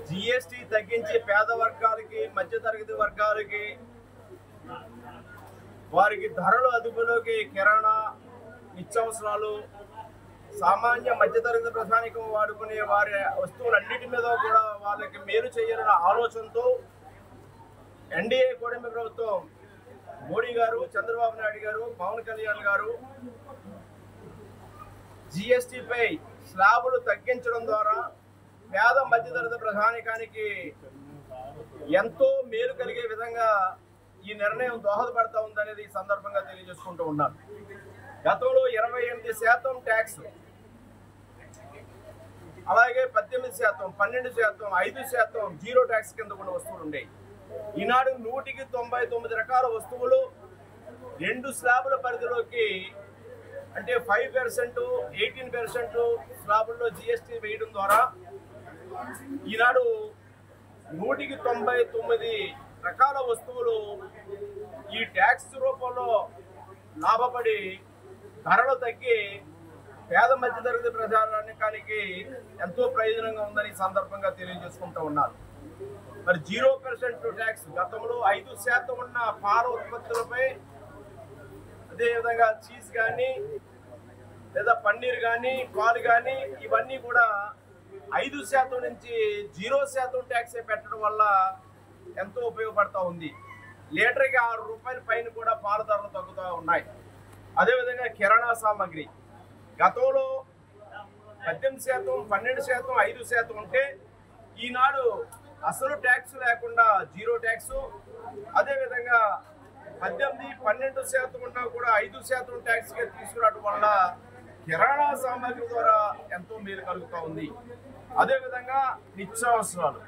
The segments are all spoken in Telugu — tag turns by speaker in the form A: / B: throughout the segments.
A: జీఎస్టీ తగ్గించి పేద వర్గాలకి మధ్యతరగతి వర్గాలకి వారికి ధరలు అదుపులోకి కిరాణా నిత్యావసరాలు సామాన్య మధ్యతరగతి ప్రజానికం వాడుకునే వారి వస్తువులన్నిటి మీద కూడా వాళ్ళకి మేలు చేయాలన్న ఆలోచనతో ఎన్డీఏ కూటమి ప్రభుత్వం మోడీ గారు, చంద్రబాబు నాయుడు గారు, పవన్ కళ్యాణ్ గారు జీఎస్టీపై స్లాబులు తగ్గించడం ద్వారా పేద మధ్యతరగతి ప్రజానికానికి ఎంతో మేలు కలిగే విధంగా ఈ నిర్ణయం దోహదపడతా ఉందనేది ఈ సందర్భంగా తెలియజేసుకుంటూ ఉన్నాను. గతంలో 28% ట్యాక్స్, అలాగే 18%, 12%, 5% జీరో ట్యాక్స్ కింద ఉన్న వస్తువులు ఉండేవి. ఈనాడు 199 రకాల వస్తువులు 2 స్లాబుల పరిధిలోకి, అంటే 5%, 18% స్లాబుల్లో జీఎస్టీ వేయడం ద్వారా ఈనాడు 199 రకాల వస్తువులు ఈ ట్యాక్స్ రూపంలో లాభపడి ధరలు తగ్గి పేద మధ్యతరగతి ప్రజానికానికి ఎంతో ప్రయోజనంగా ఉందని సందర్భంగా తెలియజేసుకుంటూ ఉన్నారు. మరి 0% ట్యాక్స్, గతంలో 5% ఉన్న పాల ఉత్పత్తులపై, అదేవిధంగా చీజ్ కానీ లేదా పన్నీర్ కానీ పాలు కానీ ఇవన్నీ కూడా 5% నుంచి 0% ట్యాక్సే పెట్టడం వల్ల ఎంతో ఉపయోగపడతా ఉంది. లీటర్కి 6 రూపాయల పైన కూడా పాల ధరలు తగ్గుతూ ఉన్నాయి. అదేవిధంగా కిరాణా సామాగ్రి గతంలో 18%, 12%, 5% ఉంటే ఈనాడు అసలు ట్యాక్స్ లేకుండా జీరో ట్యాక్స్, అదేవిధంగా 18, 12% ఉన్నా కూడా 5% ట్యాక్స్గా తీసుకురావడం వల్ల కిరాణా సామాగ్రి ద్వారా ఎంతో మేలు కలుగుతూ ఉంది. అదేవిధంగా నిత్యావసరాలు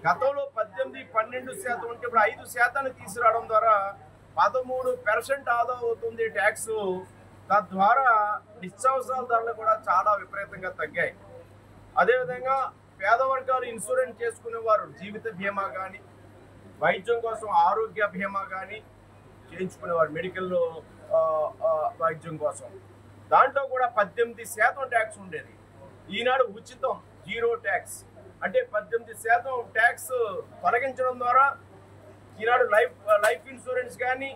A: గతంలో 18, 12% ఉంటే ఇప్పుడు 5% తీసుకురావడం ద్వారా 13% ఆదా అవుతుంది ట్యాక్స్. తద్వారా నిత్యావసరాల ధరలు కూడా చాలా విపరీతంగా తగ్గాయి. అదేవిధంగా పేద వర్గాలు ఇన్సూరెన్స్ చేసుకునేవారు జీవిత బీమా కానీ, వైద్యం కోసం ఆరోగ్య బీమా కానీ చేయించుకునేవారు, మెడికల్ వైద్యం కోసం. దాంట్లో కూడా 18% ట్యాక్స్ ఉండేది. ఈనాడు ఉచితం, జీరో ట్యాక్స్, అంటే 18% ట్యాక్స్ తొలగించడం ద్వారా ఈనాడు లైఫ్ ఇన్సూరెన్స్ కానీ,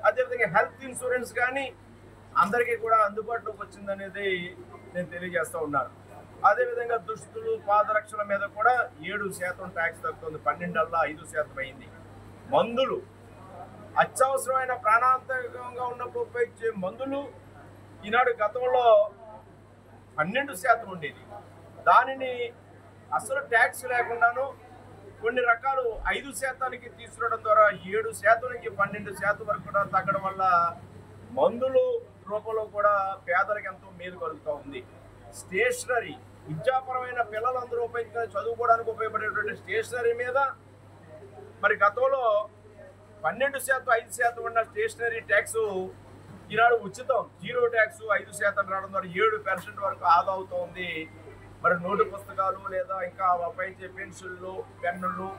A: అదేవిధంగా హెల్త్ ఇన్సూరెన్స్ కానీ అందరికీ కూడా అందుబాటులోకి వచ్చిందనేది నేను తెలియజేస్తూ ఉన్నాను. అదేవిధంగా దుస్తులు, పాదరక్షల మీద కూడా 7% ట్యాక్స్ తగ్గుతుంది, 12 5% అయింది. మందులు, అత్యవసరమైన ప్రాణాంతకంగా ఉన్నప్పుడు ఉపయోగించే మందులు ఈనాడు గతంలో 12% ఉండేది. దానిని అసలు ట్యాక్స్ లేకుండాను కొన్ని రకాలు 5%కి తీసుకురావడం ద్వారా 7% నుంచి 12% వరకు కూడా తగ్గడం వల్ల మందులు రూపంలో కూడా పేదలకు ఎంతో మేలు కలుగుతూ ఉంది. స్టేషనరీ, విద్యాపరమైన పిల్లలందరూ ఉపయోగించుకొని చదువుకోవడానికి ఉపయోగపడేటువంటి స్టేషనరీ మీద మరి గతంలో 12%, 5% ఉన్న స్టేషనరీ ట్యాక్స్ ఈనాడు ఉచితం, జీరో ట్యాక్స్ 5% రావడం ద్వారా 7% వరకు ఆదా అవుతుంది. మరి నోటు పుస్తకాలు లేదా ఇంకా ఉపయోగించే పెన్సిళ్ళు, పెన్నులు,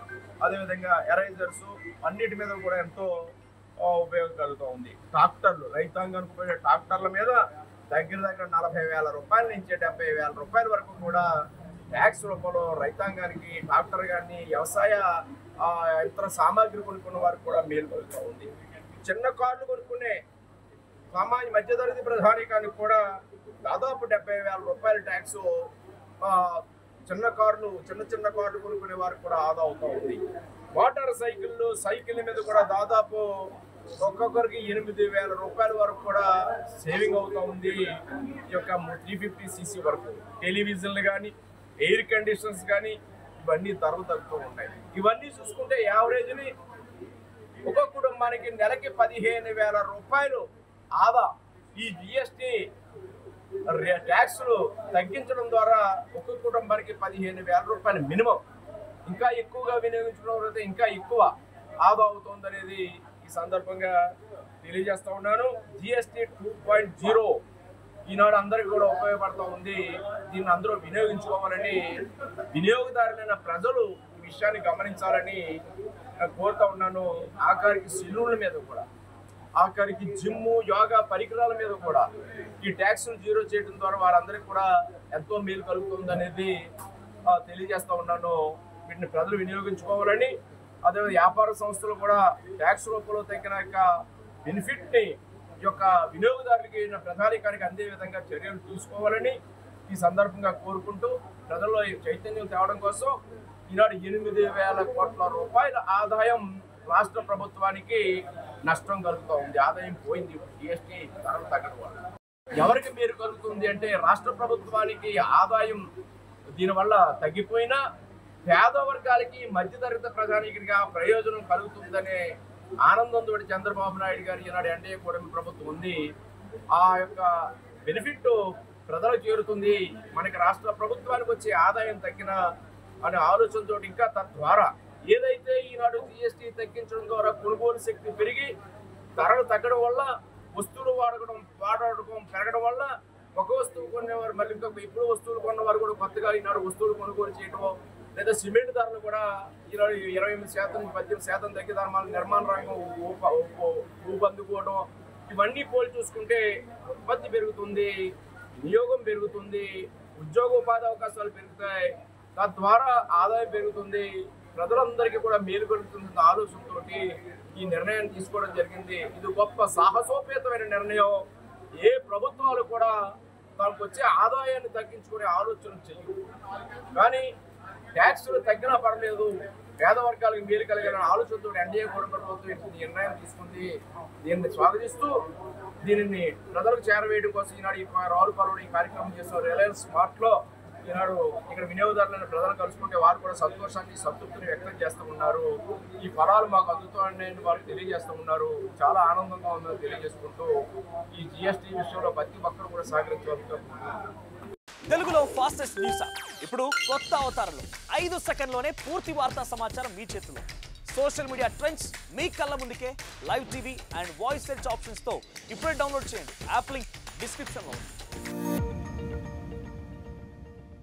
A: అదేవిధంగా ఎరైజర్స్ అన్నిటి మీద కూడా ఎంతో ఉపయోగం కలుగుతూ ఉంది. ట్రాక్టర్లు, రైతాంగానికి ఉపయోగించే ట్రాక్టర్ల మీద దగ్గర 40,000 రూపాయల నుంచి 70,000 రూపాయల వరకు కూడా ట్యాక్స్ రూపంలో రైతాంగానికి, ట్రాక్టర్ కానీ వ్యవసాయ ఇతర సామాగ్రి కొనుక్కున్న వారికి కూడా మేలు కలుగుతూ ఉంది. చిన్న కార్లు కొనుక్కునే సామాన్య మధ్యతరగతి ప్రజానికానికి కూడా దాదాపు 70,000 రూపాయల ట్యాక్స్ చిన్న కార్లు కొనుక్కునే వారికి కూడా ఆదా అవుతూ ఉంది. మోటార్ సైకిల్ మీద కూడా దాదాపు ఒక్కొక్కరికి 8,000 రూపాయల వరకు కూడా సేవింగ్ అవుతూ ఉంది. ఈ యొక్క 350cc వరకు టెలివిజన్లు కానీ, ఎయిర్ కండిషనర్స్ కానీ ఇవన్నీ ధరలు తగ్గుతూ ఉంటాయి. ఇవన్నీ చూసుకుంటే యావరేజ్ని ఒక్కొక్క కుటుంబానికి నెలకి 15,000 రూపాయలు ఆదా ఈ జిఎస్టీ ట్యాక్స్లు తగ్గించడం ద్వారా ఒక్కొక్క కుటుంబానికి 15,000 రూపాయలు మినిమం. ఇంకా ఎక్కువగా వినియోగించడం అయితే ఇంకా ఎక్కువ ఆదా అవుతుందనేది ఈ సందర్భంగా తెలియజేస్తూ ఉన్నాను. జిఎస్టీ 2.0 ఈనాడు అందరికీ కూడా ఉపయోగపడుతూ ఉంది. దీన్ని అందరూ వినియోగించుకోవాలని, వినియోగదారులైన ప్రజలు ఈ విషయాన్ని గమనించాలని కోరుతూ ఉన్నాను. ఆఖరికి సెలూన్ల మీద కూడా ఆఖరికి జిమ్, యోగా పరికరాల మీద కూడా ఈ ట్యాక్స్ను జీరో చేయడం ద్వారా వారందరికీ కూడా ఎంతో మేలు కలుగుతుంది అనేది తెలియజేస్తూ ఉన్నాను. వీటిని ప్రజలు వినియోగించుకోవాలని, అదే వ్యాపార సంస్థలు కూడా ట్యాక్స్ రూపంలో తగ్గిన యొక్క బెనిఫిట్ని ఈ యొక్క వినియోగదారులకి ప్రధానికానికి అందే విధంగా చర్యలు తీసుకోవాలని ఈ సందర్భంగా కోరుకుంటూ ప్రజల్లో చైతన్యం తేవడం కోసం ఈనాడు 8,000 కోట్ల రూపాయల ఆదాయం రాష్ట్ర ప్రభుత్వానికి నష్టం కలుగుతూ ఉంది. ఆదాయం పోయింది జిఎస్టీ ధరలు తగ్గడం వల్ల. ఎవరికి మేలు కలుగుతుంది అంటే రాష్ట్ర ప్రభుత్వానికి ఆదాయం దీనివల్ల తగ్గిపోయినా పేద వర్గాలకి, మధ్యతరగతి ప్రజానికిగా ప్రయోజనం కలుగుతుందనే ఆనందంతో చంద్రబాబు నాయుడు గారు ఈనాడు ఎన్డీఏ కూటమి ప్రభుత్వం ఉంది. ఆ యొక్క బెనిఫిట్ ప్రజలకు చేరుతుంది, మనకి రాష్ట్ర ప్రభుత్వానికి వచ్చే ఆదాయం తగ్గిన అనే ఆలోచనతో ఇంకా తద్వారా ఏదైతే ఈనాడు జిఎస్టీ తగ్గించడం ద్వారా కొనుగోలు శక్తి పెరిగి ధరలు తగ్గడం వల్ల వస్తువులు వాడకం పెరగడం వల్ల ఒక వస్తువు కొనేవారు మళ్ళీ ఇంకొక ఇప్పుడు వస్తువులు కొన్నవారు కూడా కొత్తగా ఈనాడు వస్తువులు కొనుగోలు చేయడం, లేదా సిమెంట్ ధరలు కూడా ఈనాడు 28% నుంచి 18% తగ్గి నిర్మాణ రంగం ఊపందుకోవడం, ఇవన్నీ పోల్చి చూసుకుంటే ఉత్పత్తి పెరుగుతుంది, వినియోగం పెరుగుతుంది, ఉద్యోగ ఉపాధి అవకాశాలు పెరుగుతాయి, తద్వారా ఆదాయం పెరుగుతుంది, ప్రజలందరికీ కూడా మేలు కలుగుతుంది ఆలోచనతో ఈ నిర్ణయాన్ని తీసుకోవడం జరిగింది. ఇది గొప్ప సాహసోపేతమైన నిర్ణయం. ఏ ప్రభుత్వాలు కూడా తనకు వచ్చే ఆదాయాన్ని తగ్గించుకునే ఆలోచన చేయవు. కానీ ట్యాక్సులు తగ్గినా పర్లేదు, పేద వర్గాలకు మేలు కలిగిన ఆలోచనతో ఎన్డీఏ కూటమి ప్రభుత్వం నిర్ణయం తీసుకుంది. దీన్ని స్వాగతిస్తూ దీనిని ప్రజలకు చేరవేయడం కోసం ఈనాడు ఈ రావులపాలెంలో ఈ కార్యక్రమం చేస్తున్న రిలయన్స్ స్మార్ట్లో ఈనాడు ఇక్కడ వినియోగదారులను ప్రజలు కలుసుకుంటే వారు కూడా సంతోషాన్ని, సంతృప్తిని వ్యక్తం చేస్తూ ఉన్నారు. ఈ ఫలాలు మాకు అందుతాయని వారికి తెలియజేస్తూ ఉన్నారు. చాలా ఆనందంగా ఉందని తెలియజేసుకుంటూ ఈ జిఎస్టీ విషయంలో ప్రతి ఒక్కరు కూడా సహకరించవచ్చు.
B: తెలుగులో ఫాస్టెస్ట్ న్యూస్ ఇప్పుడు కొత్త అవతారంలో 5 సెకండ్లోనే పూర్తి వార్తా సమాచారం మీ చేతిలో. సోషల్ మీడియా ట్రెండ్స్ మీ కళ్ళ ముందుకే live TV and voice search ఆప్షన్స్తో ఇప్పుడే డౌన్లోడ్ చేయండి. యాప్ లింక్ డిస్క్రిప్షన్లో ఉంది.